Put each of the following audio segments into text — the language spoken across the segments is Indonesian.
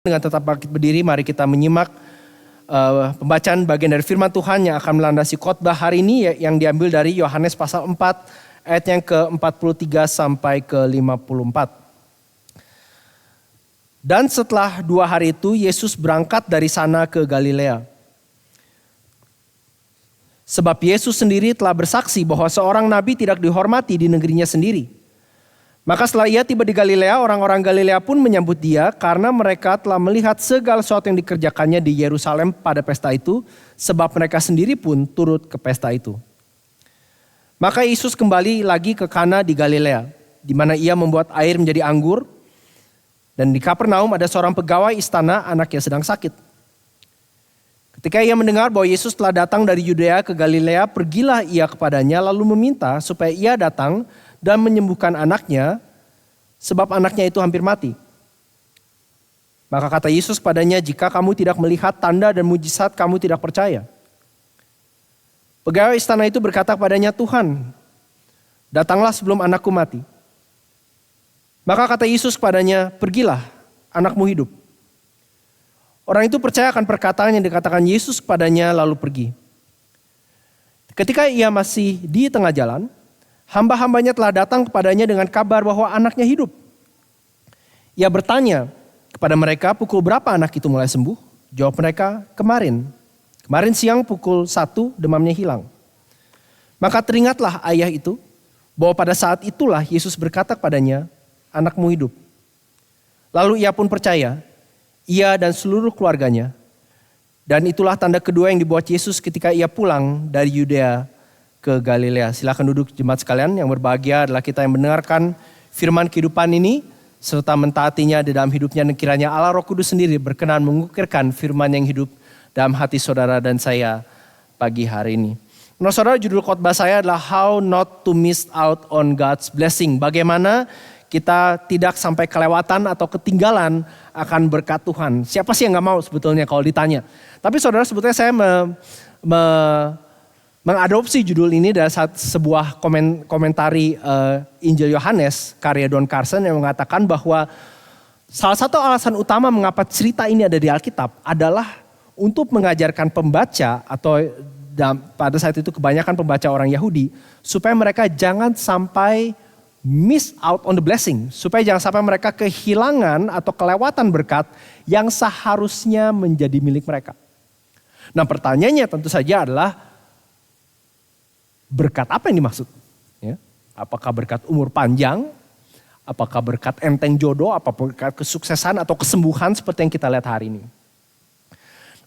Dengan tetap bangkit berdiri, mari kita menyimak pembacaan bagian dari firman Tuhan yang akan melandasi khotbah hari ini, yang diambil dari Yohanes pasal 4 ayat yang ke-43 sampai ke-54. Dan setelah 2 hari itu Yesus berangkat dari sana ke Galilea. Sebab Yesus sendiri telah bersaksi bahwa seorang nabi tidak dihormati di negerinya sendiri. Maka setelah ia tiba di Galilea, orang-orang Galilea pun menyambut dia karena mereka telah melihat segala sesuatu yang dikerjakannya di Yerusalem pada pesta itu, sebab mereka sendiri pun turut ke pesta itu. Maka Yesus kembali lagi ke Kana di Galilea, di mana ia membuat air menjadi anggur. Dan di Kapernaum ada seorang pegawai istana, anaknya sedang sakit. Ketika ia mendengar bahwa Yesus telah datang dari Yudea ke Galilea, pergilah ia kepadanya lalu meminta supaya ia datang dan menyembuhkan anaknya, sebab anaknya itu hampir mati. Maka kata Yesus kepadanya, jika kamu tidak melihat tanda dan mujizat, kamu tidak percaya. Pegawai istana itu berkata kepadanya, Tuhan, datanglah sebelum anakku mati. Maka kata Yesus kepadanya, pergilah, anakmu hidup. Orang itu percaya akan perkataan yang dikatakan Yesus kepadanya lalu pergi. Ketika ia masih di tengah jalan, hamba-hambanya telah datang kepadanya dengan kabar bahwa anaknya hidup. Ia bertanya kepada mereka, pukul berapa anak itu mulai sembuh? Jawab mereka, kemarin. Kemarin siang pukul 1 demamnya hilang. Maka teringatlah ayah itu bahwa pada saat itulah Yesus berkata kepadanya, anakmu hidup. Lalu ia pun percaya, ia dan seluruh keluarganya. Dan itulah tanda kedua yang dibuat Yesus ketika ia pulang dari Yudea ke Galilea. Silakan duduk jemaat sekalian, yang berbahagia adalah kita yang mendengarkan firman kehidupan ini serta mentaatinya di dalam hidupnya, dan kiranya Allah Roh Kudus sendiri berkenan mengukirkan firman yang hidup dalam hati saudara dan saya pagi hari ini. Menurut saudara, judul khotbah saya adalah How Not to Miss Out on God's Blessing. Bagaimana kita tidak sampai kelewatan atau ketinggalan akan berkat Tuhan. Siapa sih yang gak mau sebetulnya kalau ditanya. Tapi saudara, sebetulnya saya mengadopsi judul ini dari sebuah komentari Injil Yohanes karya Don Carson yang mengatakan bahwa salah satu alasan utama mengapa cerita ini ada di Alkitab adalah untuk mengajarkan pembaca, atau pada saat itu kebanyakan pembaca orang Yahudi, supaya mereka jangan sampai miss out on the blessing. Supaya jangan sampai mereka kehilangan atau kelewatan berkat yang seharusnya menjadi milik mereka. Nah, pertanyaannya tentu saja adalah, berkat apa yang dimaksud? Ya, apakah berkat umur panjang? Apakah berkat enteng jodoh? Apakah berkat kesuksesan atau kesembuhan seperti yang kita lihat hari ini?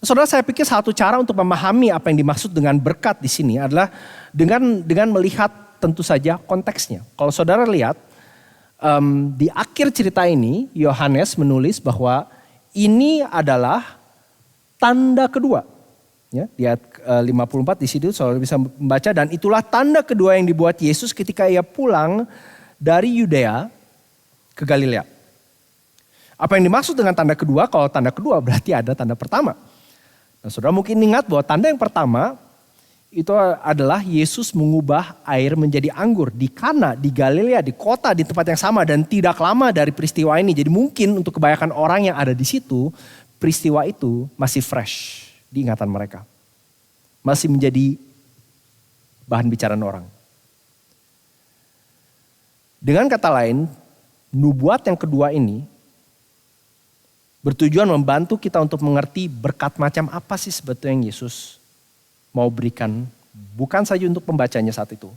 Saudara, saya pikir satu cara untuk memahami apa yang dimaksud dengan berkat di sini adalah dengan melihat tentu saja konteksnya. Kalau saudara lihat di akhir cerita ini, Yohanes menulis bahwa ini adalah tanda kedua. Ya, di ayat 54 di situ saudara bisa membaca, dan itulah tanda kedua yang dibuat Yesus ketika ia pulang dari Yudea ke Galilea. Apa yang dimaksud dengan tanda kedua? Kalau tanda kedua berarti ada tanda pertama. Nah, saudara mungkin ingat bahwa tanda yang pertama itu adalah Yesus mengubah air menjadi anggur di Kana, di Galilea, di kota, di tempat yang sama, dan tidak lama dari peristiwa ini. Jadi mungkin untuk kebanyakan orang yang ada di situ, peristiwa itu masih fresh di ingatan mereka. Masih menjadi bahan bicaraan orang. Dengan kata lain, nubuat yang kedua ini bertujuan membantu kita untuk mengerti berkat macam apa sih sebetulnya yang Yesus mau berikan. Bukan saja untuk pembacanya saat itu,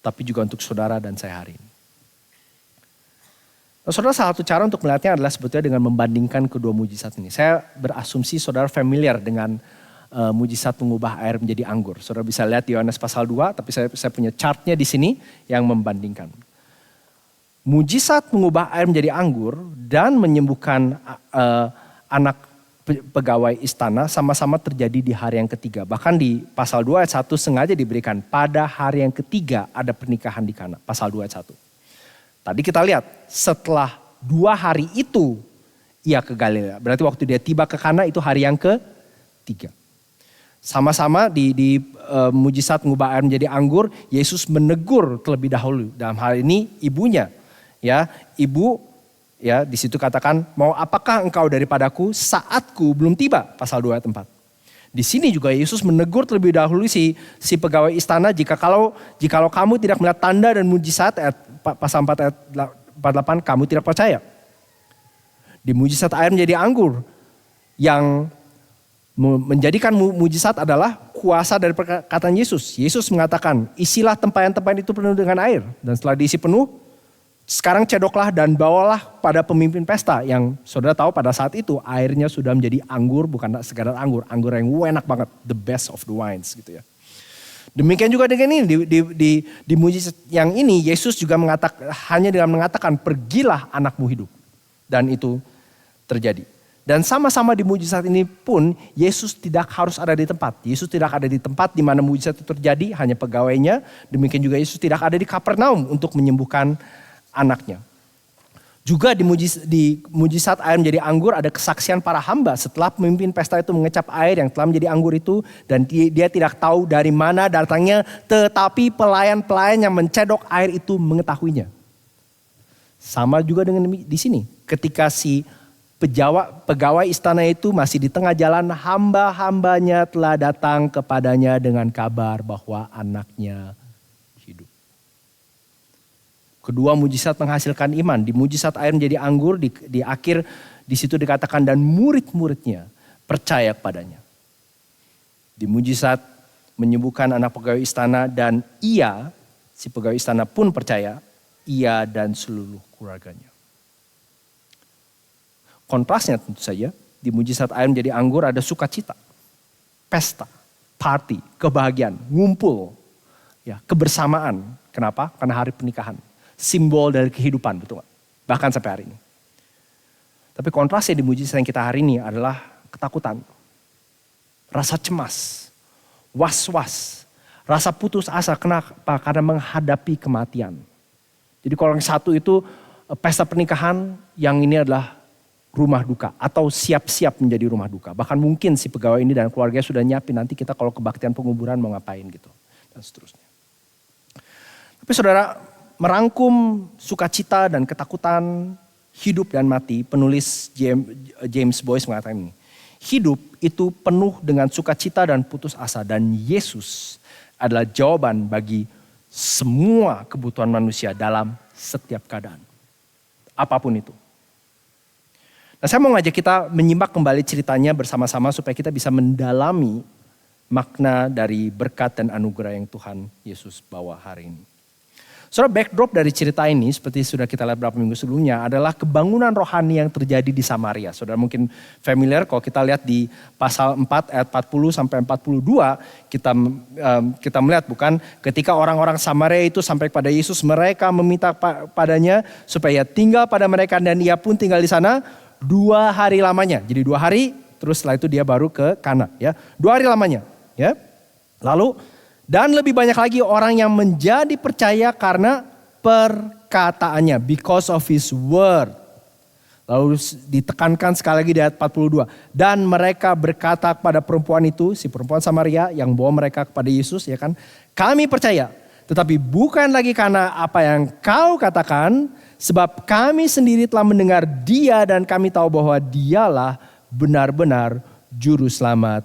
tapi juga untuk saudara dan saya hari ini. Nah, saudara, salah satu cara untuk melihatnya adalah sebetulnya dengan membandingkan kedua mujizat ini. Saya berasumsi saudara familiar dengan mujizat mengubah air menjadi anggur. Saudara bisa lihat di Yohanes pasal 2, tapi saya punya chartnya di sini yang membandingkan. Mujizat mengubah air menjadi anggur dan menyembuhkan anak pegawai istana sama-sama terjadi di hari yang ketiga. Bahkan di pasal 2 ayat 1 sengaja diberikan pada hari yang ketiga ada pernikahan di Kana. Pasal 2 ayat 1. Tadi kita lihat setelah 2 hari itu ia ke Galilea. Berarti waktu dia tiba ke Kana itu hari yang ketiga. Sama-sama di mujizat mengubah air menjadi anggur, Yesus menegur terlebih dahulu. Dalam hal ini ibunya. Ya, ibu Ya, di situ katakan, mau apakah engkau daripadaku saatku belum tiba, pasal 2 ayat 4. Di sini juga Yesus menegur terlebih dahulu si pegawai istana, jikalau kamu tidak melihat tanda dan mujizat, pasal 4 ayat 48, kamu tidak percaya. Di mujizat air menjadi anggur, yang menjadikan mujizat adalah kuasa dari perkataan Yesus. Yesus mengatakan, isilah tempayan-tempayan itu penuh dengan air. Dan setelah diisi penuh, sekarang cedoklah dan bawalah pada pemimpin pesta. Yang saudara tahu pada saat itu airnya sudah menjadi anggur, bukan sekadar anggur yang enak banget, the best of the wines gitu ya. Demikian juga dengan ini, di mujizat yang ini Yesus juga hanya dengan mengatakan pergilah anakmu hidup. Dan itu terjadi. Dan sama-sama di mujizat ini pun Yesus tidak harus ada di tempat. Yesus tidak ada di tempat di mana mujizat itu terjadi, hanya pegawainya. Demikian juga Yesus tidak ada di Kapernaum untuk menyembuhkan anaknya. Juga di mujizat air menjadi anggur ada kesaksian para hamba setelah pemimpin pesta itu mengecap air yang telah menjadi anggur itu, dan dia tidak tahu dari mana datangnya, tetapi pelayan-pelayan yang mencedok air itu mengetahuinya. Sama juga dengan di sini, ketika si pegawai istana itu masih di tengah jalan, hamba-hambanya telah datang kepadanya dengan kabar bahwa anaknya hidup. Kedua mujizat menghasilkan iman. Di mujizat air menjadi anggur, di akhir di situ dikatakan dan murid-muridnya percaya kepadanya. Di mujizat menyembuhkan anak pegawai istana, dan si pegawai istana pun percaya, ia dan seluruh keluarganya. Kontrasnya tentu saja, di mujizat air menjadi anggur ada sukacita, pesta, party, kebahagiaan, ngumpul, ya, kebersamaan. Kenapa? Karena hari pernikahan. Simbol dari kehidupan, betul gak? Bahkan sampai hari ini. Tapi kontrasnya di mujizat yang kita hari ini adalah ketakutan. Rasa cemas, was-was, rasa putus asa. Kenapa? Karena menghadapi kematian. Jadi kalau yang satu itu pesta pernikahan, yang ini adalah rumah duka. Atau siap-siap menjadi rumah duka. Bahkan mungkin si pegawai ini dan keluarganya sudah nyiapin nanti kita kalau kebaktian penguburan mau ngapain gitu. Dan seterusnya. Tapi saudara, merangkum sukacita dan ketakutan, hidup dan mati, penulis James Boyce mengatakan ini. Hidup itu penuh dengan sukacita dan putus asa, dan Yesus adalah jawaban bagi semua kebutuhan manusia dalam setiap keadaan. Apapun itu. Nah, saya mau ngajak kita menyimak kembali ceritanya bersama-sama supaya kita bisa mendalami makna dari berkat dan anugerah yang Tuhan Yesus bawa hari ini. Saudara, backdrop dari cerita ini seperti sudah kita lihat beberapa minggu sebelumnya adalah kebangunan rohani yang terjadi di Samaria. Saudara mungkin familiar kalau kita lihat di pasal 4 ayat 40 sampai 42 kita melihat bukan, ketika orang-orang Samaria itu sampai kepada Yesus, mereka meminta padanya supaya tinggal pada mereka, dan ia pun tinggal di sana 2 hari lamanya. Jadi 2 hari terus setelah itu dia baru ke Kana, ya. 2 hari lamanya, ya. Lalu dan lebih banyak lagi orang yang menjadi percaya karena perkataannya, because of his word. Lalu ditekankan sekali lagi di ayat 42. Dan mereka berkata kepada perempuan itu, si perempuan Samaria yang bawa mereka kepada Yesus, ya kan, kami percaya, tetapi bukan lagi karena apa yang kau katakan, sebab kami sendiri telah mendengar dia dan kami tahu bahwa dialah benar-benar juru selamat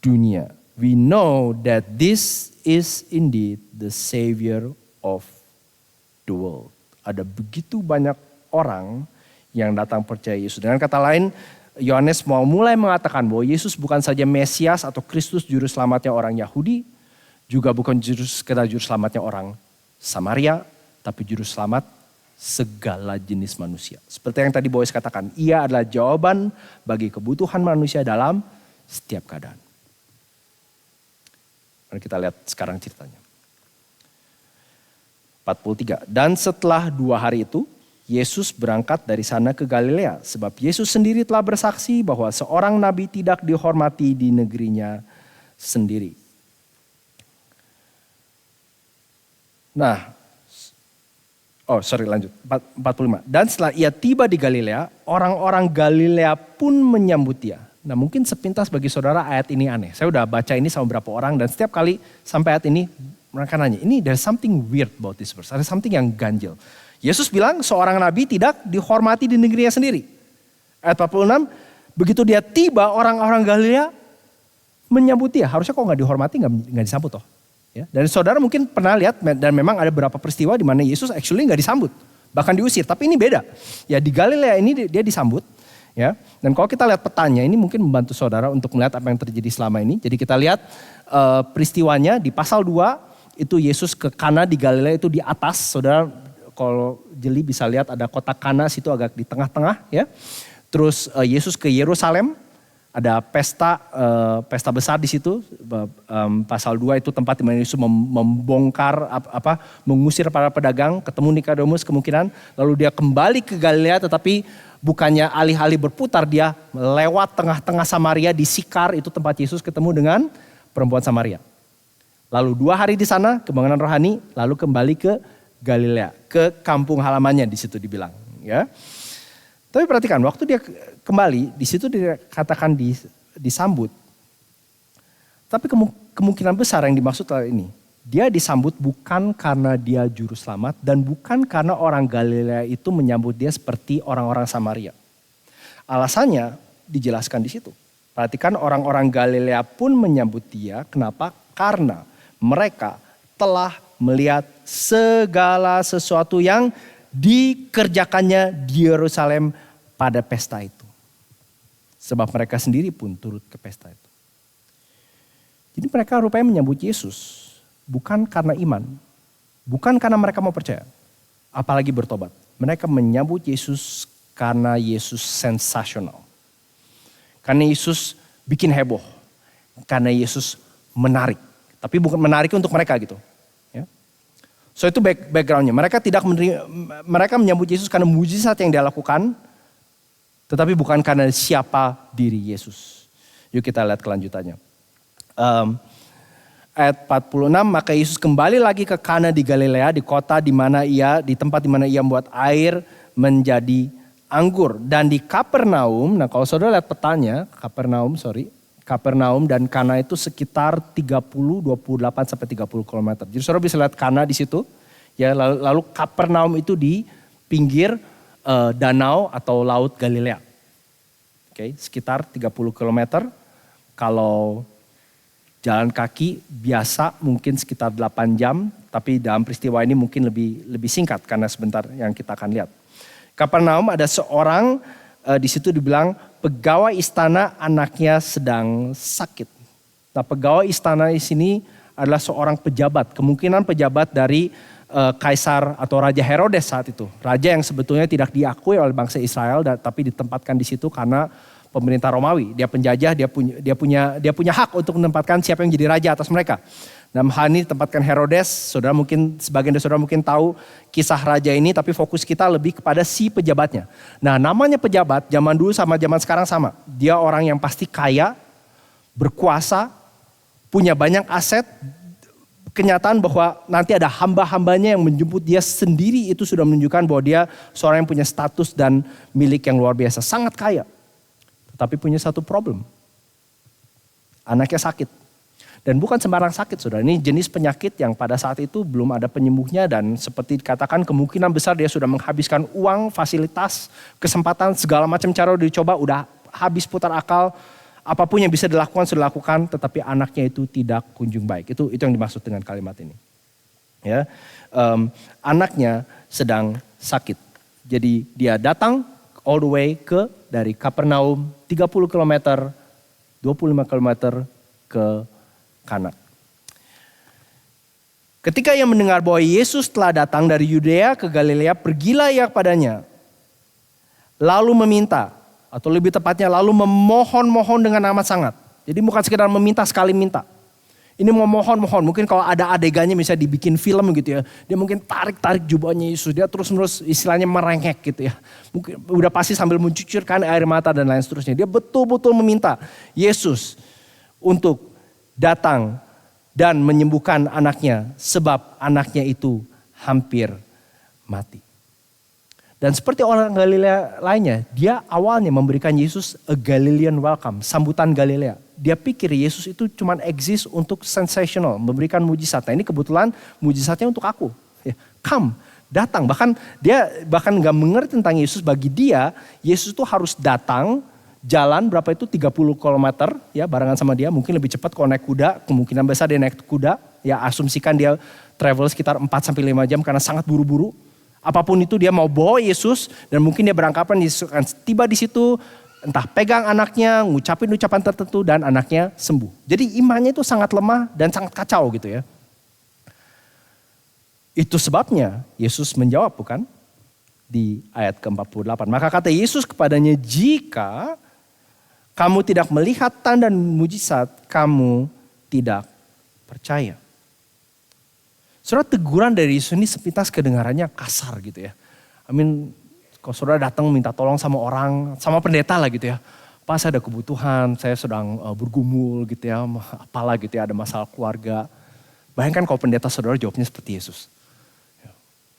dunia. We know that this is indeed the Savior of the world. Ada begitu banyak orang yang datang percaya Yesus. Dengan kata lain, Yohanes mau mulai mengatakan bahwa Yesus bukan saja Mesias atau Kristus juru selamatnya orang Yahudi, juga bukan sekedar juru selamatnya orang Samaria, tapi juru selamat segala jenis manusia. Seperti yang tadi Boys katakan, ia adalah jawaban bagi kebutuhan manusia dalam setiap keadaan. Mari kita lihat sekarang ceritanya. 43. Dan setelah 2 hari itu, Yesus berangkat dari sana ke Galilea. Sebab Yesus sendiri telah bersaksi bahwa seorang nabi tidak dihormati di negerinya sendiri. Nah, lanjut. 45. Dan setelah ia tiba di Galilea, orang-orang Galilea pun menyambut dia. Nah, mungkin sepintas bagi saudara ayat ini aneh. Saya udah baca ini sama beberapa orang dan setiap kali sampai ayat ini mereka nanya, ini there's something weird about this verse. Ada something yang ganjil. Yesus bilang seorang nabi tidak dihormati di negerinya sendiri. Ayat 46, begitu dia tiba orang-orang Galilea menyambut dia. Harusnya kok nggak dihormati, nggak disambut toh. Ya. Dan saudara mungkin pernah lihat dan memang ada beberapa peristiwa di mana Yesus actually nggak disambut. Bahkan diusir, tapi ini beda. Ya di Galilea ini dia disambut. Ya. Dan kalau kita lihat petanya ini mungkin membantu saudara untuk melihat apa yang terjadi selama ini. Jadi kita lihat peristiwanya di pasal 2 itu Yesus ke Kana di Galilea itu di atas. Saudara kalau jeli bisa lihat ada kota Kana situ agak di tengah-tengah ya. Terus Yesus ke Yerusalem, ada pesta besar di situ. Pasal 2 itu tempat di mana Yesus membongkar mengusir para pedagang, ketemu Nikodemus kemungkinan, lalu dia kembali ke Galilea tetapi bukannya alih-alih berputar dia lewat tengah-tengah Samaria di Sikar, itu tempat Yesus ketemu dengan perempuan Samaria. Lalu 2 hari di sana kebangunan rohani, lalu kembali ke Galilea, ke kampung halamannya di situ dibilang, ya. Tapi perhatikan, waktu dia kembali, di situ dikatakan disambut. Tapi kemungkinan besar yang dimaksud adalah ini. Dia disambut bukan karena dia juru selamat dan bukan karena orang Galilea itu menyambut dia seperti orang-orang Samaria. Alasannya dijelaskan di situ. Perhatikan orang-orang Galilea pun menyambut dia. Kenapa? Karena mereka telah melihat segala sesuatu yang dikerjakannya di Yerusalem pada pesta itu. Sebab mereka sendiri pun turut ke pesta itu. Jadi mereka rupanya menyambut Yesus bukan karena iman, bukan karena mereka mau percaya, apalagi bertobat. Mereka menyambut Yesus karena Yesus sensasional. Karena Yesus bikin heboh, karena Yesus menarik. Tapi bukan menarik untuk mereka gitu. So itu backgroundnya. Mereka menyambut Yesus karena mujizat yang dia lakukan, tetapi bukan karena siapa diri Yesus. Yuk kita lihat kelanjutannya. Ayat 46, maka Yesus kembali lagi ke Kana di Galilea, di kota di tempat di mana ia membuat air menjadi anggur. Dan di Kapernaum, nah kalau saudara lihat petanya, Kapernaum dan Kana itu sekitar 28 sampai 30 km. Jadi saudara bisa lihat Kana di situ. Ya, lalu Kapernaum itu di pinggir danau atau laut Galilea. Oke, sekitar 30 km. Kalau jalan kaki biasa mungkin sekitar 8 jam. Tapi dalam peristiwa ini mungkin lebih singkat karena sebentar yang kita akan lihat. Kapernaum ada seorang di situ dibilang pegawai istana anaknya sedang sakit. Nah, pegawai istana di sini adalah seorang pejabat, kemungkinan pejabat dari Kaisar atau Raja Herodes saat itu. Raja yang sebetulnya tidak diakui oleh bangsa Israel, tapi ditempatkan di situ karena pemerintah Romawi. Dia penjajah, dia punya hak untuk menempatkan siapa yang jadi raja atas mereka. Dalam hal ini ditempatkan Herodes, sebagian dari saudara mungkin tahu kisah raja ini, tapi fokus kita lebih kepada si pejabatnya. Nah, namanya pejabat zaman dulu sama zaman sekarang sama. Dia orang yang pasti kaya, berkuasa, punya banyak aset. Kenyataan bahwa nanti ada hamba-hambanya yang menjemput dia sendiri itu sudah menunjukkan bahwa dia seorang yang punya status dan milik yang luar biasa, sangat kaya. Tetapi punya satu problem. Anaknya sakit. Dan bukan sembarang sakit, saudara. Ini jenis penyakit yang pada saat itu belum ada penyembuhnya dan seperti dikatakan kemungkinan besar dia sudah menghabiskan uang, fasilitas, kesempatan, segala macam cara udah dicoba, udah habis putar akal. Apapun yang bisa dilakukan sudah dilakukan, tetapi anaknya itu tidak kunjung baik. Itu yang dimaksud dengan kalimat ini. Ya, anaknya sedang sakit. Jadi dia datang all the way dari Kapernaum 30 km, 25 km ke Kana. Ketika ia mendengar bahwa Yesus telah datang dari Yudea ke Galilea, pergilah ia kepadanya. Lalu meminta, atau lebih tepatnya lalu memohon-mohon dengan amat sangat. Jadi bukan sekedar meminta sekali minta. Ini memohon-mohon, mungkin kalau ada adegannya misalnya dibikin film gitu ya. Dia mungkin tarik-tarik jubahnya Yesus, dia terus-menerus istilahnya merengek gitu ya. Mungkin udah pasti sambil mencucurkan air mata dan lain seterusnya. Dia betul-betul meminta Yesus untuk datang dan menyembuhkan anaknya sebab anaknya itu hampir mati. Dan seperti orang Galilea lainnya, dia awalnya memberikan Yesus a Galilean welcome, sambutan Galilea. Dia pikir Yesus itu cuma exist untuk sensational, memberikan mujizat. Nah ini kebetulan mujizatnya untuk aku. Come, Datang, dia bahkan gak mengerti tentang Yesus. Bagi dia, Yesus itu harus datang, jalan berapa itu 30 km ya barengan sama dia. Mungkin lebih cepat kalau naik kuda, kemungkinan besar dia naik kuda. Ya asumsikan dia travel sekitar 4-5 jam karena sangat buru-buru. Apapun itu dia mau bawa Yesus dan mungkin dia beranggapan Yesus akan tiba di situ, entah pegang anaknya, ngucapin ucapan tertentu dan anaknya sembuh. Jadi imannya itu sangat lemah dan sangat kacau gitu ya. Itu sebabnya Yesus menjawab bukan? Di ayat ke-48. Maka kata Yesus kepadanya, jika kamu tidak melihat tanda dan mujizat, kamu tidak percaya. Saudara, teguran dari Yesus ini sepintas kedengarannya kasar gitu ya. Kalau saudara datang minta tolong sama orang, sama pendeta lah gitu ya. Pak, saya ada kebutuhan, saya sedang bergumul gitu ya, apalah gitu ya, ada masalah keluarga. Bayangkan kalau pendeta saudara jawabnya seperti Yesus.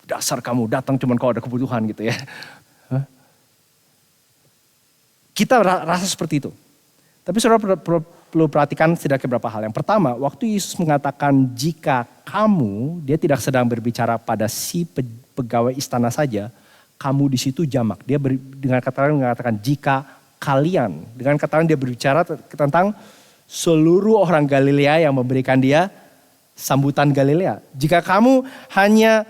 Dasar kamu datang cuman kalau ada kebutuhan gitu ya. Kita rasa seperti itu. Tapi saudara perlu perhatikan setidaknya beberapa hal. Yang pertama, waktu Yesus mengatakan jika kamu, dia tidak sedang berbicara pada si pegawai istana saja. Kamu di situ jamak. Dia dengan kata lain mengatakan jika kalian. Dengan kata lain dia berbicara tentang seluruh orang Galilea yang memberikan dia sambutan Galilea. Jika kamu hanya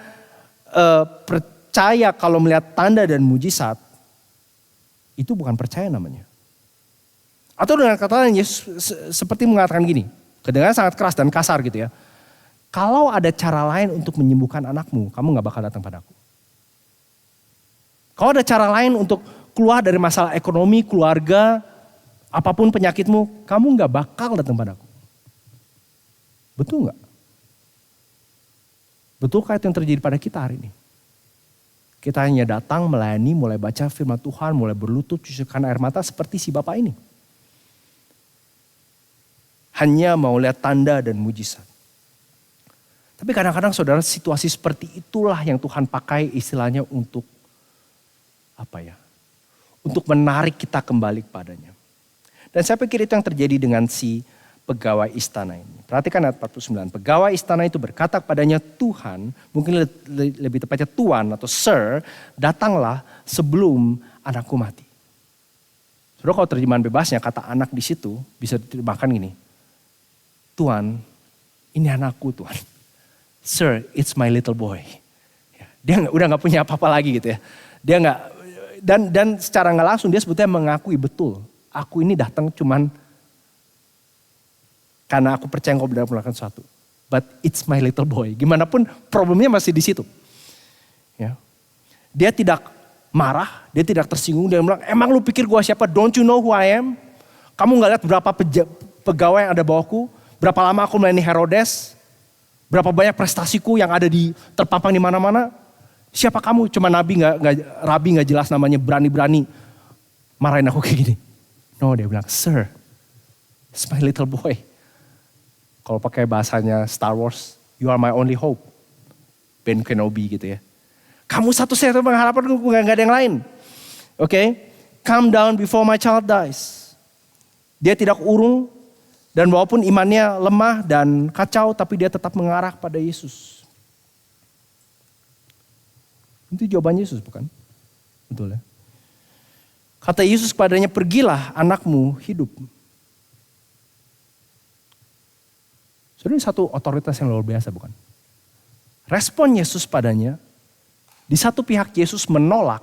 percaya kalau melihat tanda dan mujizat, itu bukan percaya namanya. Atau dengan kata lain Yesus seperti mengatakan gini, kedengaran sangat keras dan kasar gitu ya. Kalau ada cara lain untuk menyembuhkan anakmu, kamu gak bakal datang padaku. Kalau ada cara lain untuk keluar dari masalah ekonomi, keluarga, apapun penyakitmu, kamu gak bakal datang padaku. Betul gak? Betulkah itu yang terjadi pada kita hari ini? Kita hanya datang melayani, mulai baca firman Tuhan, mulai berlutut, cucikan air mata seperti si bapak ini. Hanya mau lihat tanda dan mujizat. Tapi kadang-kadang saudara, situasi seperti itulah yang Tuhan pakai istilahnya untuk untuk menarik kita kembali kepadanya. Dan saya pikir itu yang terjadi dengan si pegawai istana ini. Perhatikan ayat 49. Pegawai istana itu berkata kepadanya, Tuhan, mungkin lebih tepatnya Tuan atau Sir, datanglah sebelum anakku mati. Saudara, kalau terjemahan bebasnya kata anak di situ bisa diterjemahkan gini. Tuan, ini anakku Tuan. Sir, it's my little boy. Dia udah gak punya apa-apa lagi gitu ya. Dia gak, dan secara gak langsung dia sebetulnya mengakui betul. Aku ini datang cuman karena aku percaya engkau benar melakukan sesuatu. But it's my little boy. Gimana pun problemnya masih di situ. Ya. Dia tidak marah, dia tidak tersinggung. Dia bilang, emang lu pikir gua siapa? Don't you know who I am? Kamu gak lihat berapa pegawai yang ada bawaku? Berapa lama aku melayani Herodes? Berapa banyak prestasiku yang ada terpampang di mana-mana? Siapa kamu? Cuma rabi gak jelas namanya, berani-berani marahin aku kayak gini. No, dia bilang, Sir, it's my little boy. Kalau pakai bahasanya Star Wars, you are my only hope. Ben Kenobi gitu ya. Kamu satu-satunya pengharapanku, gak ada yang lain. Oke, come down before my child dies. Dia tidak urung dan walaupun imannya lemah dan kacau, tapi dia tetap mengarah pada Yesus. Itu jawaban Yesus bukan? Betul ya. Kata Yesus kepadanya, pergilah anakmu hidup. Ini satu otoritas yang luar biasa bukan? Respon Yesus padanya, di satu pihak Yesus menolak,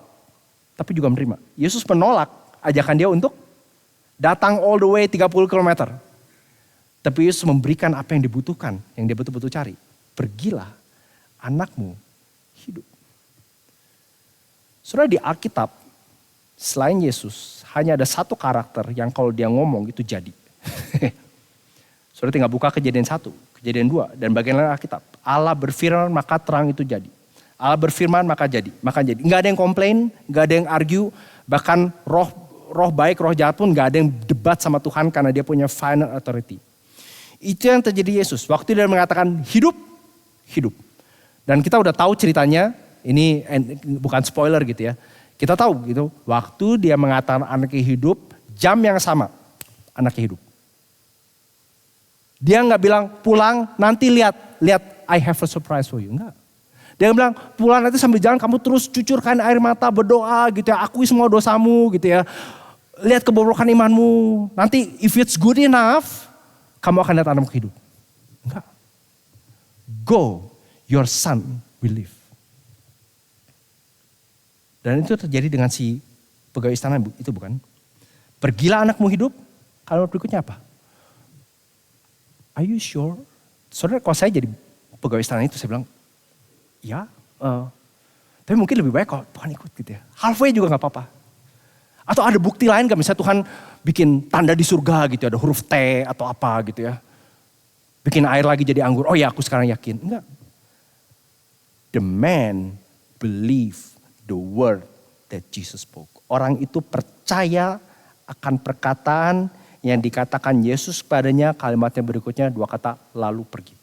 tapi juga menerima. Yesus menolak ajakan dia untuk datang all the way 30 km. Tapi Yesus memberikan apa yang dibutuhkan, yang dia betul-betul cari. Pergilah, anakmu hidup. Saudara, di Alkitab, selain Yesus, hanya ada satu karakter yang kalau dia ngomong itu jadi. Saudara tinggal buka Kejadian 1, Kejadian 2, dan bagian lain Alkitab. Allah berfirman maka terang itu jadi. Allah berfirman maka jadi. Enggak ada yang komplain, enggak ada yang argue. Bahkan roh baik, roh jahat pun enggak ada yang debat sama Tuhan karena dia punya final authority. Itu yang terjadi Yesus. Waktu dia mengatakan hidup, hidup. Dan kita udah tahu ceritanya, ini bukan spoiler gitu ya. Kita tahu gitu, waktu dia mengatakan anaknya hidup, jam yang sama anaknya hidup. Dia nggak bilang pulang nanti lihat I have a surprise for you. Enggak. Dia bilang, pulang nanti sambil jalan kamu terus cucurkan air mata, berdoa gitu ya. Akui semua dosamu gitu ya. Lihat kebobrokan imanmu. Nanti if it's good enough, kamu akan lihat anakmu hidup. Enggak. Go, your son will live. Dan itu terjadi dengan si pegawai istana itu bukan? Pergilah anakmu hidup. Kalimat berikutnya apa? Are you sure? Saudara, kalau saya jadi pegawai istana itu, saya bilang, ya. Tapi mungkin lebih baik kalau Tuhan ikut gitu ya. Halfway juga gak apa-apa. Atau ada bukti lain gak? Misalnya Tuhan bikin tanda di surga gitu, ada huruf T atau apa gitu ya. Bikin air lagi jadi anggur. Oh ya, aku sekarang yakin. Enggak. The man believe the word that Jesus spoke. Orang itu percaya akan perkataan yang dikatakan Yesus padanya. Kalimatnya berikutnya 2 kata, lalu pergi.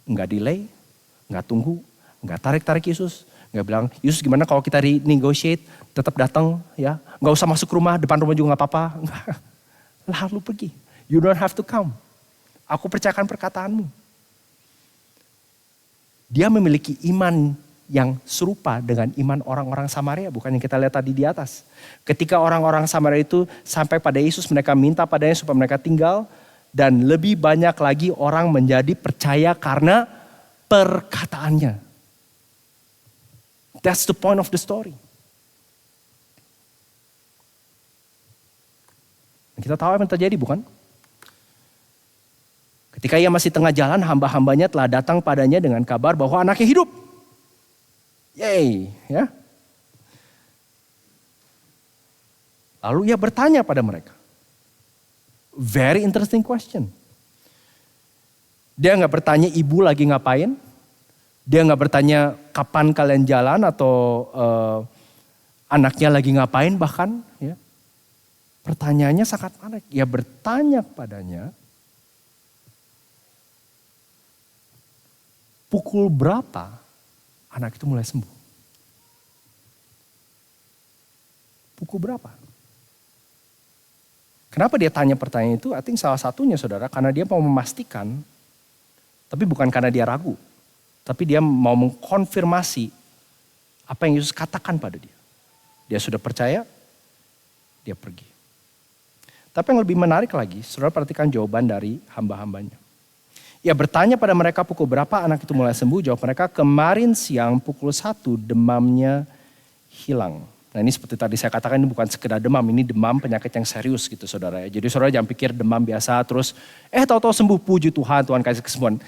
Enggak delay, enggak tunggu, enggak tarik-tarik Yesus. Enggak bilang, Yesus gimana kalau kita renegotiate, tetap datang ya. Enggak usah masuk rumah, depan rumah juga enggak apa-apa. Enggak. Lalu pergi. You don't have to come. Aku percayakan perkataanmu. Dia memiliki iman yang serupa dengan iman orang-orang Samaria, bukan yang kita lihat tadi di atas. Ketika orang-orang Samaria itu sampai pada Yesus, mereka minta padanya supaya mereka tinggal. Dan lebih banyak lagi orang menjadi percaya karena perkataannya. That's the point of the story. Kita tahu apa yang terjadi bukan? Ketika ia masih tengah jalan, hamba-hambanya telah datang padanya dengan kabar bahwa anaknya hidup. Yeay, ya. Lalu ia bertanya pada mereka. Very interesting question. Dia nggak bertanya ibu lagi ngapain. Dia nggak bertanya kapan kalian jalan atau anaknya lagi ngapain bahkan. Ya. Pertanyaannya sangat menarik. Ia bertanya padanya. Pukul berapa anak itu mulai sembuh? Pukul berapa? Kenapa dia tanya pertanyaan itu? I think salah satunya saudara, karena dia mau memastikan, tapi bukan karena dia ragu. Tapi dia mau mengkonfirmasi apa yang Yesus katakan pada dia. Dia sudah percaya, dia pergi. Tapi yang lebih menarik lagi, saudara perhatikan jawaban dari hamba-hambanya. Ia bertanya pada mereka pukul berapa anak itu mulai sembuh. Jawab mereka, kemarin siang pukul 1 demamnya hilang. Nah ini seperti tadi saya katakan, ini bukan sekedar demam, ini demam penyakit yang serius gitu saudara ya. Jadi saudara jangan pikir demam biasa terus tahu-tahu sembuh, puji Tuhan, Tuhan kasih kesembuhan.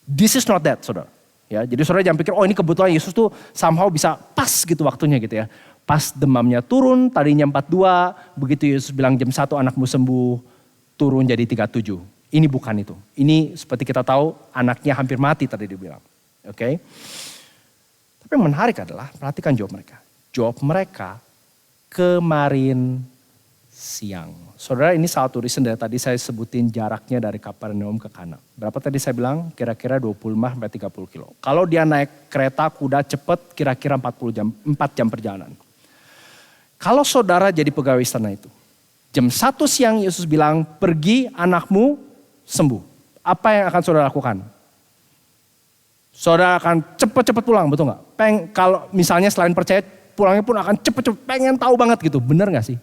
This is not that saudara. Ya, jadi saudara jangan pikir ini kebetulan Yesus tuh somehow bisa pas gitu waktunya gitu ya. Pas demamnya turun, tadinya 42, begitu Yesus bilang jam 1 anakmu sembuh, turun jadi 37. Ini bukan itu. Ini seperti kita tahu anaknya hampir mati tadi dibilang. Oke. Tapi yang menarik adalah perhatikan jawab mereka. Jawab mereka kemarin siang. Saudara ini satu reason dari tadi saya sebutin jaraknya dari Kapernaum ke Kana. Berapa tadi saya bilang? Kira-kira 25-30 kilo. Kalau dia naik kereta kuda cepat kira-kira 4 jam perjalanan. Kalau saudara jadi pegawai istana itu. Jam 1 siang Yesus bilang pergi anakmu sembuh. Apa yang akan saudara lakukan? Saudara akan cepat-cepat pulang, betul gak? Kalau misalnya selain percaya pulangnya pun akan cepet-cepet pengen tahu banget gitu. Bener gak sih?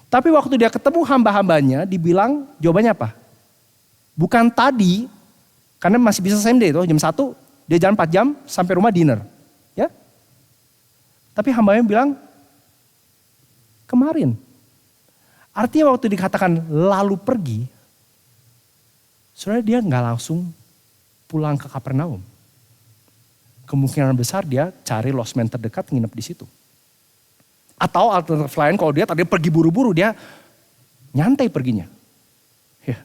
Tapi waktu dia ketemu hamba-hambanya dibilang jawabannya apa? Bukan tadi, karena masih bisa same day tuh, jam 1 dia jalan 4 jam sampai rumah dinner. Ya? Tapi hambanya bilang kemarin. Artinya waktu dikatakan lalu pergi, saudara dia gak langsung pulang ke Kapernaum. Kemungkinan besar dia cari losmen terdekat nginep di situ. Atau alternatif lain kalau dia tadi pergi buru-buru dia nyantai perginya. Ya.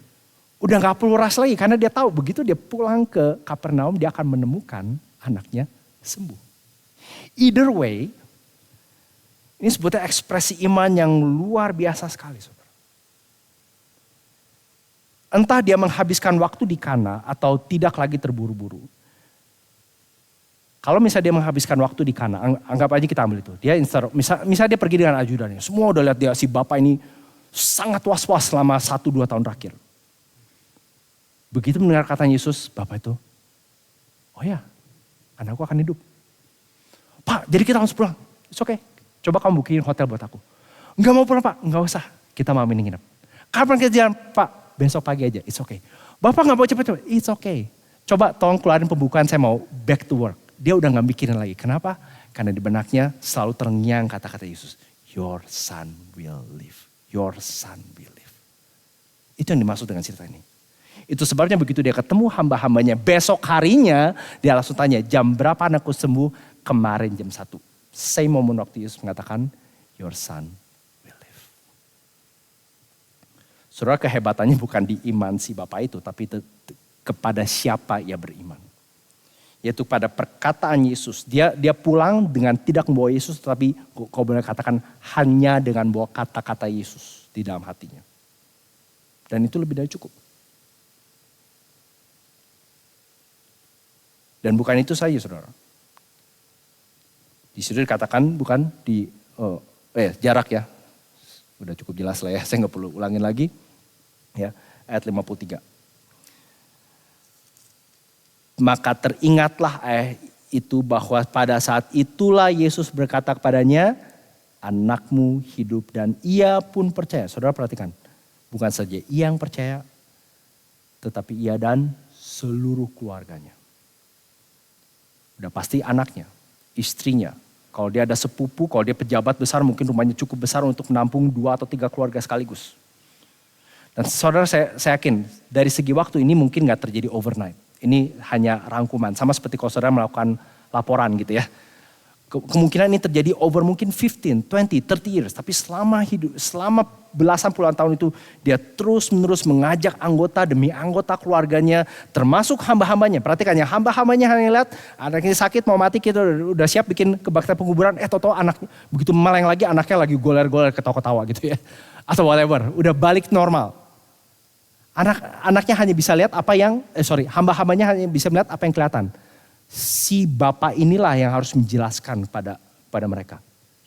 Udah gak perlu rush lagi karena dia tahu begitu dia pulang ke Kapernaum dia akan menemukan anaknya sembuh. Either way, ini sebutnya ekspresi iman yang luar biasa sekali. Saudara. Entah dia menghabiskan waktu di Kana atau tidak lagi terburu-buru. Kalau misalnya dia menghabiskan waktu di Kana, anggap aja kita ambil itu. Dia misalnya dia pergi dengan ajudannya. Semua udah lihat dia, si bapak ini sangat was-was selama 1-2 tahun terakhir. Begitu mendengar kata Yesus, bapak itu, oh ya, anakku akan hidup. Pak, jadi kita harus pulang. It's okay. Coba kamu booking hotel buat aku. Enggak mau pulang Pak, enggak usah. Kita mau nginep. Kapan kita jalan Pak? Besok pagi aja, it's okay. Bapak gak mau cepet-cepet, it's okay. Coba tolong keluarin pembukaan, saya mau back to work. Dia udah gak mikirin lagi. Kenapa? Karena di benaknya selalu terngiang kata-kata Yesus. Your son will live. Your son will live. Itu yang dimaksud dengan cerita ini. Itu sebabnya begitu dia ketemu hamba-hambanya. Besok harinya dia langsung tanya, jam berapa anakku sembuh? Kemarin jam 1. Same moment waktu Yesus mengatakan, your son will live. Saudara, kehebatannya bukan di iman si bapak itu, tapi kepada siapa ia beriman. Yaitu pada perkataan Yesus. Dia pulang dengan tidak membawa Yesus, tapi kau boleh katakan hanya dengan bawa kata-kata Yesus di dalam hatinya. Dan itu lebih dari cukup. Dan bukan itu saja saudara. Di situ dikatakan bukan di jarak ya. Udah cukup jelas lah ya, saya nggak perlu ulangin lagi. Ya, ayat 53. Maka teringatlah itu bahwa pada saat itulah Yesus berkata kepadanya, anakmu hidup, dan ia pun percaya. Saudara perhatikan, bukan saja ia yang percaya, tetapi ia dan seluruh keluarganya. Udah pasti anaknya, istrinya. Kalau dia ada sepupu, kalau dia pejabat besar, mungkin rumahnya cukup besar untuk menampung 2 atau 3 keluarga sekaligus. Dan saudara saya yakin dari segi waktu ini mungkin gak terjadi overnight. Ini hanya rangkuman, sama seperti kalau saudara melakukan laporan gitu ya. Kemungkinan ini terjadi over mungkin 15, 20, 30 years. Tapi selama belasan puluhan tahun itu dia terus menerus mengajak anggota demi anggota keluarganya. Termasuk hamba-hambanya. Perhatikan ya, hamba-hambanya hanya lihat anaknya sakit mau mati, kita udah siap bikin kebaktian penguburan. Toto anaknya begitu meleng lagi, anaknya lagi goler-goler ketawa-ketawa gitu ya. Atau whatever, udah balik normal. Anaknya hanya bisa lihat hamba-hambanya hanya bisa melihat apa yang kelihatan. Si bapak inilah yang harus menjelaskan pada mereka.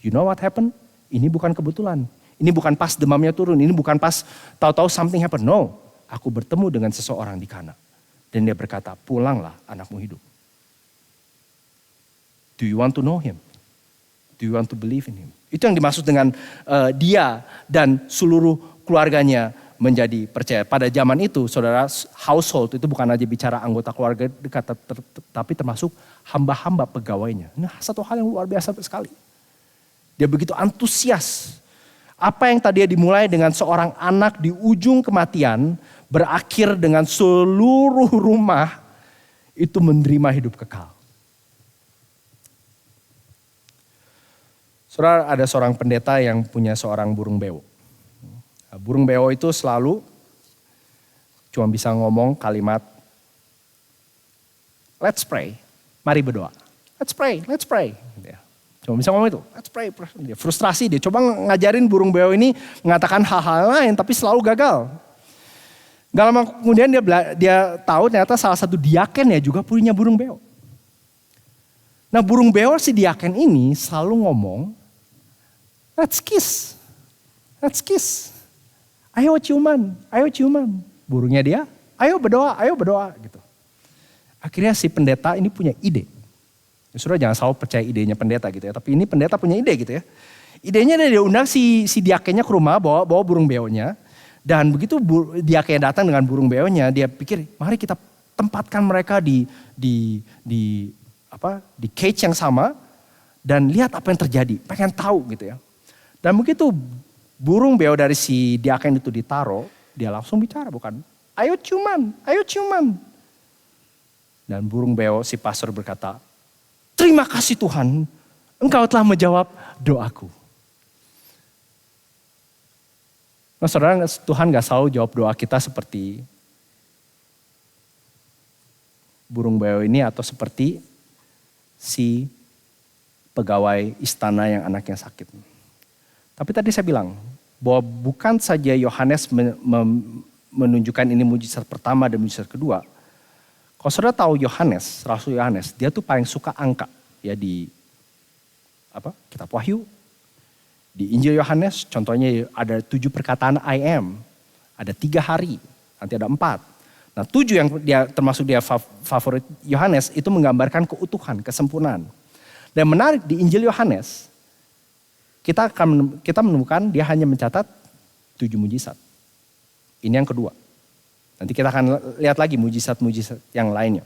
You know what happened? Ini bukan kebetulan. Ini bukan pas demamnya turun. Ini bukan pas tahu-tahu something happened. No, aku bertemu dengan seseorang di Kana. Dan dia berkata, pulanglah anakmu hidup. Do you want to know him? Do you want to believe in him? Itu yang dimaksud dengan dia dan seluruh keluarganya menjadi percaya. Pada zaman itu, saudara, household itu bukan aja bicara anggota keluarga dekat, tapi termasuk hamba-hamba pegawainya. Nah, satu hal yang luar biasa sekali. Dia begitu antusias. Apa yang tadinya dimulai dengan seorang anak di ujung kematian, berakhir dengan seluruh rumah itu menerima hidup kekal. Saudara, ada seorang pendeta yang punya seorang burung beo. Burung beo itu selalu cuma bisa ngomong kalimat, let's pray, mari berdoa. Let's pray. Cuma bisa ngomong itu, let's pray. Dia frustrasi, dia coba ngajarin burung beo ini mengatakan hal-hal lain tapi selalu gagal. Gak lama kemudian dia tahu ternyata salah satu diaken ya juga punya burung beo. Nah burung beo si diaken ini selalu ngomong, let's kiss. Ayo ciuman. Burungnya dia, ayo berdoa gitu. Akhirnya si pendeta ini punya ide. Ya, saudara jangan selalu percaya idenya pendeta gitu ya. Tapi ini pendeta punya ide gitu ya. Idenya dia undang si diakennya ke rumah bawa burung beonya. Dan begitu diakennya datang dengan burung beonya, dia pikir mari kita tempatkan mereka di cage yang sama. Dan lihat apa yang terjadi, pengen tahu gitu ya. Dan begitu burung beo dari si diaken itu ditaruh, dia langsung bicara bukan, ayo ciuman. Dan burung beo si pastor berkata, terima kasih Tuhan, engkau telah menjawab doaku. Nah saudara, Tuhan gak selalu jawab doa kita seperti burung beo ini atau seperti si pegawai istana yang anaknya sakit. Tapi tadi saya bilang bahwa bukan saja Yohanes menunjukkan ini mujizat pertama dan mujizat kedua. Kalau saudara tahu Yohanes, Rasul Yohanes, dia tuh paling suka angka ya di Kitab Wahyu. Di Injil Yohanes contohnya ada 7 perkataan I am, ada 3 hari, nanti ada 4. Nah 7 yang dia termasuk dia favorit Yohanes itu menggambarkan keutuhan, kesempurnaan. Dan menarik di Injil Yohanes, kita menemukan dia hanya mencatat 7 mujizat. Ini yang kedua. Nanti kita akan lihat lagi mujizat-mujizat yang lainnya.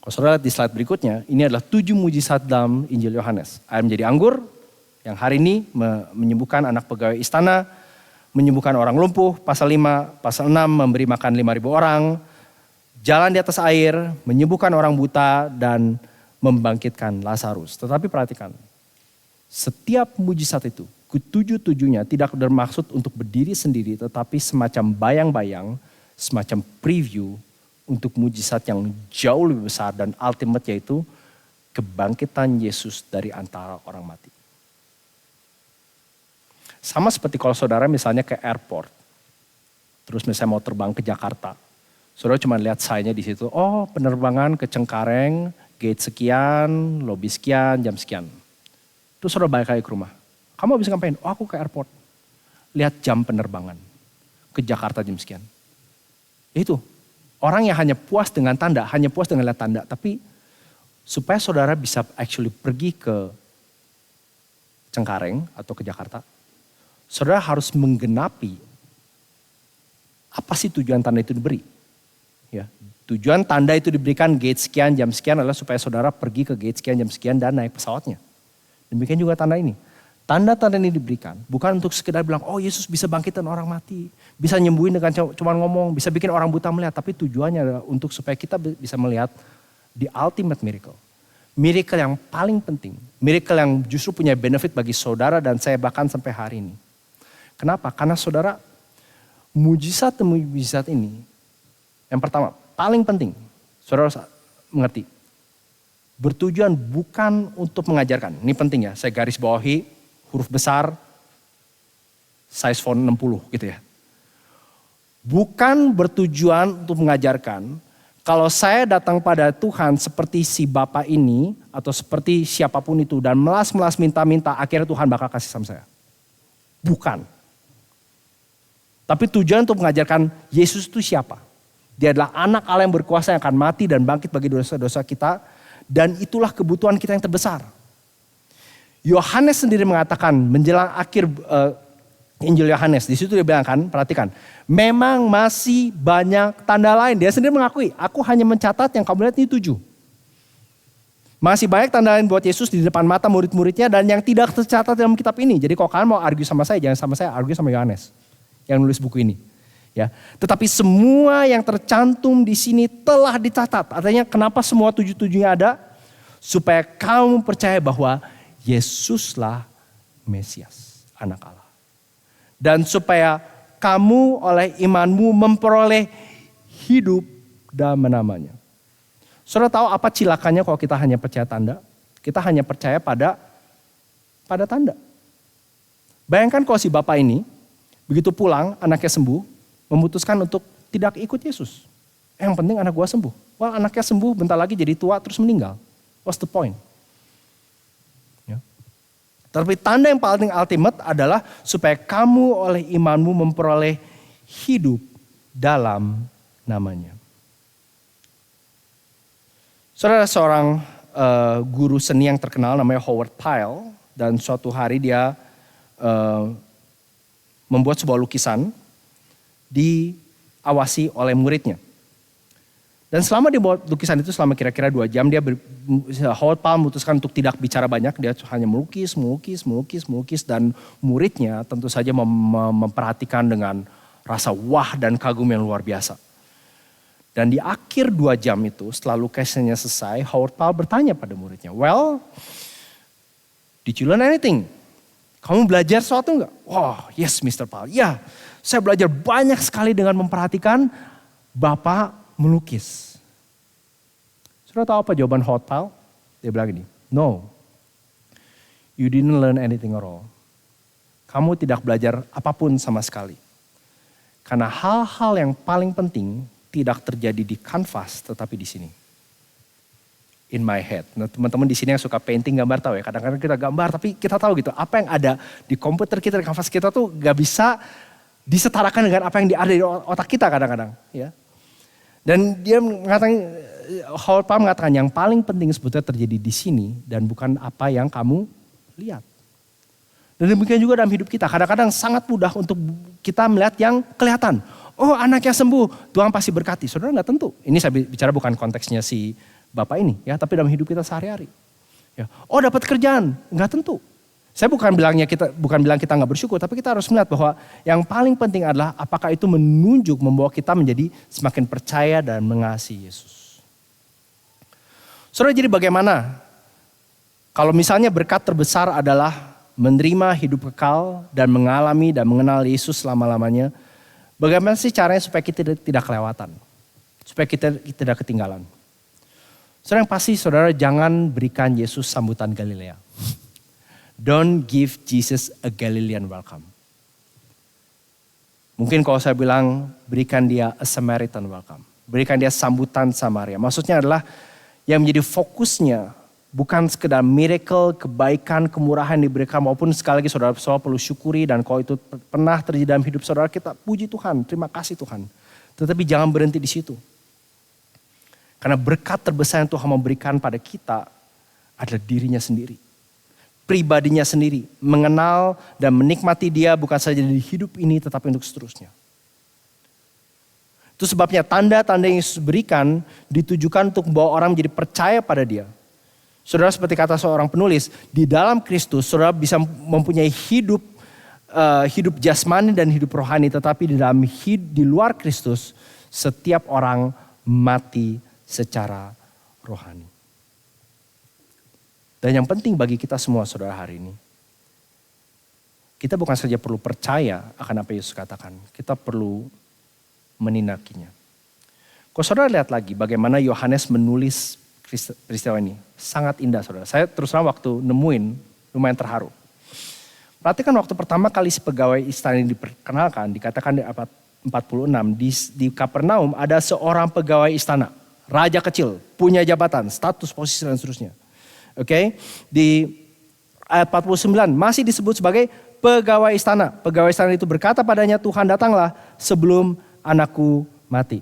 Kalau saudara lihat di slide berikutnya, ini adalah 7 mujizat dalam Injil Yohanes. Air menjadi anggur, yang hari ini menyembuhkan anak pegawai istana, menyembuhkan orang lumpuh, pasal 5, pasal 6 memberi makan 5.000 orang, jalan di atas air, menyembuhkan orang buta, dan membangkitkan Lazarus. Tetapi perhatikan, setiap mujizat itu, ketujuh-tujuhnya tidak bermaksud untuk berdiri sendiri, tetapi semacam bayang-bayang, semacam preview untuk mujizat yang jauh lebih besar dan ultimate, yaitu kebangkitan Yesus dari antara orang mati. Sama seperti kalau saudara misalnya ke airport, terus misalnya mau terbang ke Jakarta, saudara cuma lihat sign-nya di situ, oh penerbangan ke Cengkareng, gate sekian, lobby sekian, jam sekian. Terus saudara balik lagi ke rumah, kamu habis ngapain? Oh aku ke airport, lihat jam penerbangan ke Jakarta jam sekian. Itu, orang yang hanya puas dengan tanda, hanya puas dengan lihat tanda, tapi supaya saudara bisa actually pergi ke Cengkareng atau ke Jakarta, saudara harus menggenapi apa sih tujuan tanda itu diberi. Ya, tujuan tanda itu diberikan gate sekian jam sekian adalah supaya saudara pergi ke gate sekian jam sekian dan naik pesawatnya. Demikian juga tanda ini. Tanda-tanda ini diberikan bukan untuk sekedar bilang, oh Yesus bisa bangkitin orang mati, bisa nyembuhin dengan cuma ngomong, bisa bikin orang buta melihat. Tapi tujuannya adalah untuk supaya kita bisa melihat the ultimate miracle. Miracle yang paling penting, miracle yang justru punya benefit bagi saudara dan saya bahkan sampai hari ini. Kenapa? Karena saudara, mujizat ini, yang pertama, paling penting, saudara harus mengerti, bertujuan bukan untuk mengajarkan. Ini penting ya, saya garis bawahi, huruf besar, size font 60 gitu ya. Bukan bertujuan untuk mengajarkan, kalau saya datang pada Tuhan seperti si Bapak ini, atau seperti siapapun itu, dan melas-melas minta-minta, akhirnya Tuhan bakal kasih sama saya. Bukan. Tapi tujuan untuk mengajarkan Yesus itu siapa. Dia adalah anak Allah yang berkuasa yang akan mati dan bangkit bagi dosa-dosa kita. Dan itulah kebutuhan kita yang terbesar. Yohanes sendiri mengatakan menjelang akhir Injil Yohanes. Di situ dia bilang kan, perhatikan. Memang masih banyak tanda lain. Dia sendiri mengakui, aku hanya mencatat yang kamu lihat ini 7. Masih banyak tanda lain buat Yesus di depan mata murid-muridnya dan yang tidak tercatat dalam kitab ini. Jadi kalau kalian mau argue sama saya, jangan sama saya, argue sama Yohanes yang nulis buku ini. Ya, tetapi semua yang tercantum di sini telah dicatat. Artinya kenapa semua 7-7-nya ada? Supaya kamu percaya bahwa Yesuslah Mesias, anak Allah. Dan supaya kamu oleh imanmu memperoleh hidup dalam namanya. Saudara tahu apa cilakanya kalau kita hanya percaya tanda? Kita hanya percaya pada tanda. Bayangkan kalau si bapak ini, begitu pulang anaknya sembuh, memutuskan untuk tidak ikut Yesus. Yang penting anak gua sembuh. Wah anaknya sembuh bentar lagi jadi tua terus meninggal. What's the point? Ya. Tapi tanda yang paling ultimate adalah supaya kamu oleh imanmu memperoleh hidup dalam namanya. Saudara seorang guru seni yang terkenal namanya Howard Pyle. Dan suatu hari dia membuat sebuah lukisan diawasi oleh muridnya. Dan selama dia buat lukisan itu selama kira-kira 2 jam, Howard Pyle memutuskan untuk tidak bicara banyak, dia hanya melukis, dan muridnya tentu saja memperhatikan dengan rasa wah dan kagum yang luar biasa. Dan di akhir 2 jam itu, setelah lukisannya selesai, Howard Pyle bertanya pada muridnya, well, did you learn anything? Kamu belajar sesuatu enggak? Wah, yes Mr. Pyle. Ya, saya belajar banyak sekali dengan memperhatikan Bapak melukis. Sudah tahu apa jawaban Howard Pyle? Dia bilang gini, no, you didn't learn anything at all. Kamu tidak belajar apapun sama sekali. Karena hal-hal yang paling penting tidak terjadi di kanvas, tetapi di sini. In my head. Nah, teman-teman di sini yang suka painting gambar tahu ya. Kadang-kadang kita gambar tapi kita tahu gitu. Apa yang ada di komputer kita, di kanvas kita tuh gak bisa disetarakan dengan apa yang ada di otak kita kadang-kadang. Ya. Dan dia mengatakan, Howard Palm mengatakan yang paling penting sebetulnya terjadi di sini dan bukan apa yang kamu lihat. Dan demikian juga dalam hidup kita. Kadang-kadang sangat mudah untuk kita melihat yang kelihatan. Oh, anaknya sembuh, Tuhan pasti berkati. Saudara nggak tentu. Ini saya bicara bukan konteksnya si bapak ini, ya, tapi dalam hidup kita sehari-hari. Ya. Oh, dapat kerjaan, nggak tentu. Saya bukan bilang kita nggak bersyukur, tapi kita harus melihat bahwa yang paling penting adalah apakah itu menunjuk membawa kita menjadi semakin percaya dan mengasihi Yesus. Saudara, jadi bagaimana kalau misalnya berkat terbesar adalah menerima hidup kekal dan mengalami dan mengenal Yesus selama-lamanya, bagaimana sih caranya supaya kita tidak kelewatan, supaya kita tidak ketinggalan? Saudara, yang pasti saudara jangan berikan Yesus sambutan Galilea. Don't give Jesus a Galilean welcome. Mungkin kalau saya bilang berikan dia a Samaritan welcome. Berikan dia sambutan Samaria. Maksudnya adalah yang menjadi fokusnya bukan sekedar miracle, kebaikan, kemurahan yang diberikan. Maupun sekali lagi saudara perlu syukuri dan kalau itu pernah terjadi dalam hidup saudara, kita puji Tuhan, terima kasih Tuhan. Tetapi jangan berhenti di situ. Karena berkat terbesar yang Tuhan memberikan pada kita adalah dirinya sendiri. Pribadinya sendiri, mengenal dan menikmati dia bukan saja di hidup ini tetapi untuk seterusnya. Itu sebabnya tanda-tanda yang Yesus berikan ditujukan untuk membawa orang menjadi percaya pada dia. Saudara, seperti kata seorang penulis, di dalam Kristus saudara bisa mempunyai hidup jasmani dan hidup rohani, tetapi di luar Kristus setiap orang mati secara rohani. Dan yang penting bagi kita semua saudara hari ini, kita bukan saja perlu percaya akan apa Yesus katakan, kita perlu menindakinya. Kalau saudara lihat lagi bagaimana Yohanes menulis peristiwa ini, sangat indah saudara. Saya terus terang waktu nemuin lumayan terharu. Perhatikan waktu pertama kali si pegawai istana ini diperkenalkan, dikatakan di abad 46, di Kapernaum ada seorang pegawai istana, raja kecil, punya jabatan, status, posisi dan seterusnya. Oke, di ayat 49 masih disebut sebagai pegawai istana. Pegawai istana itu berkata padanya, Tuhan datanglah sebelum anakku mati.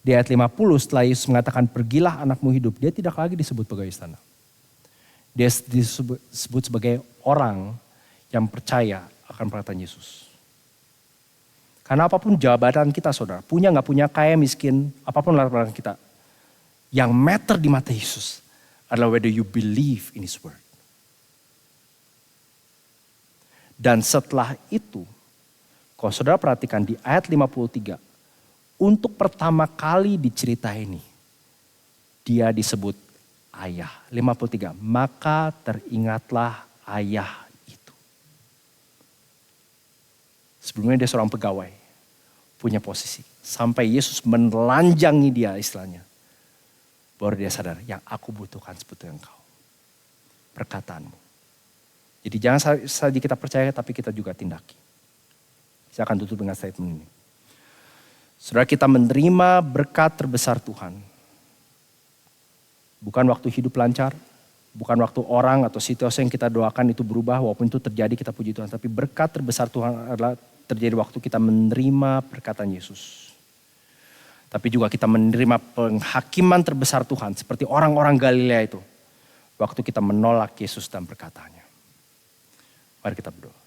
Di ayat 50 setelah Yesus mengatakan pergilah anakmu hidup, dia tidak lagi disebut pegawai istana. Dia disebut sebagai orang yang percaya akan perkataan Yesus. Karena apapun jabatan kita saudara, punya gak punya, kaya miskin, apapun latar belakang kita, yang matter di mata Yesus adalah whether you believe in His word. Dan setelah itu, kalau saudara perhatikan di ayat 53, untuk pertama kali di cerita ini, dia disebut ayah. 53, maka teringatlah ayah itu. Sebelumnya dia seorang pegawai, punya posisi. Sampai Yesus menelanjangi dia istilahnya. Baru dia sadar, yang aku butuhkan sebetulnya engkau. Perkataanmu. Jadi jangan saja kita percaya, tapi kita juga tindaki. Saya akan tutup dengan statement ini. Saudara, kita menerima berkat terbesar Tuhan. Bukan waktu hidup lancar, bukan waktu orang atau situasi yang kita doakan itu berubah, walaupun itu terjadi kita puji Tuhan. Tapi berkat terbesar Tuhan adalah terjadi waktu kita menerima perkataan Yesus. Tapi juga kita menerima penghakiman terbesar Tuhan seperti orang-orang Galilea itu. Waktu kita menolak Yesus dan perkataannya. Mari kita berdoa.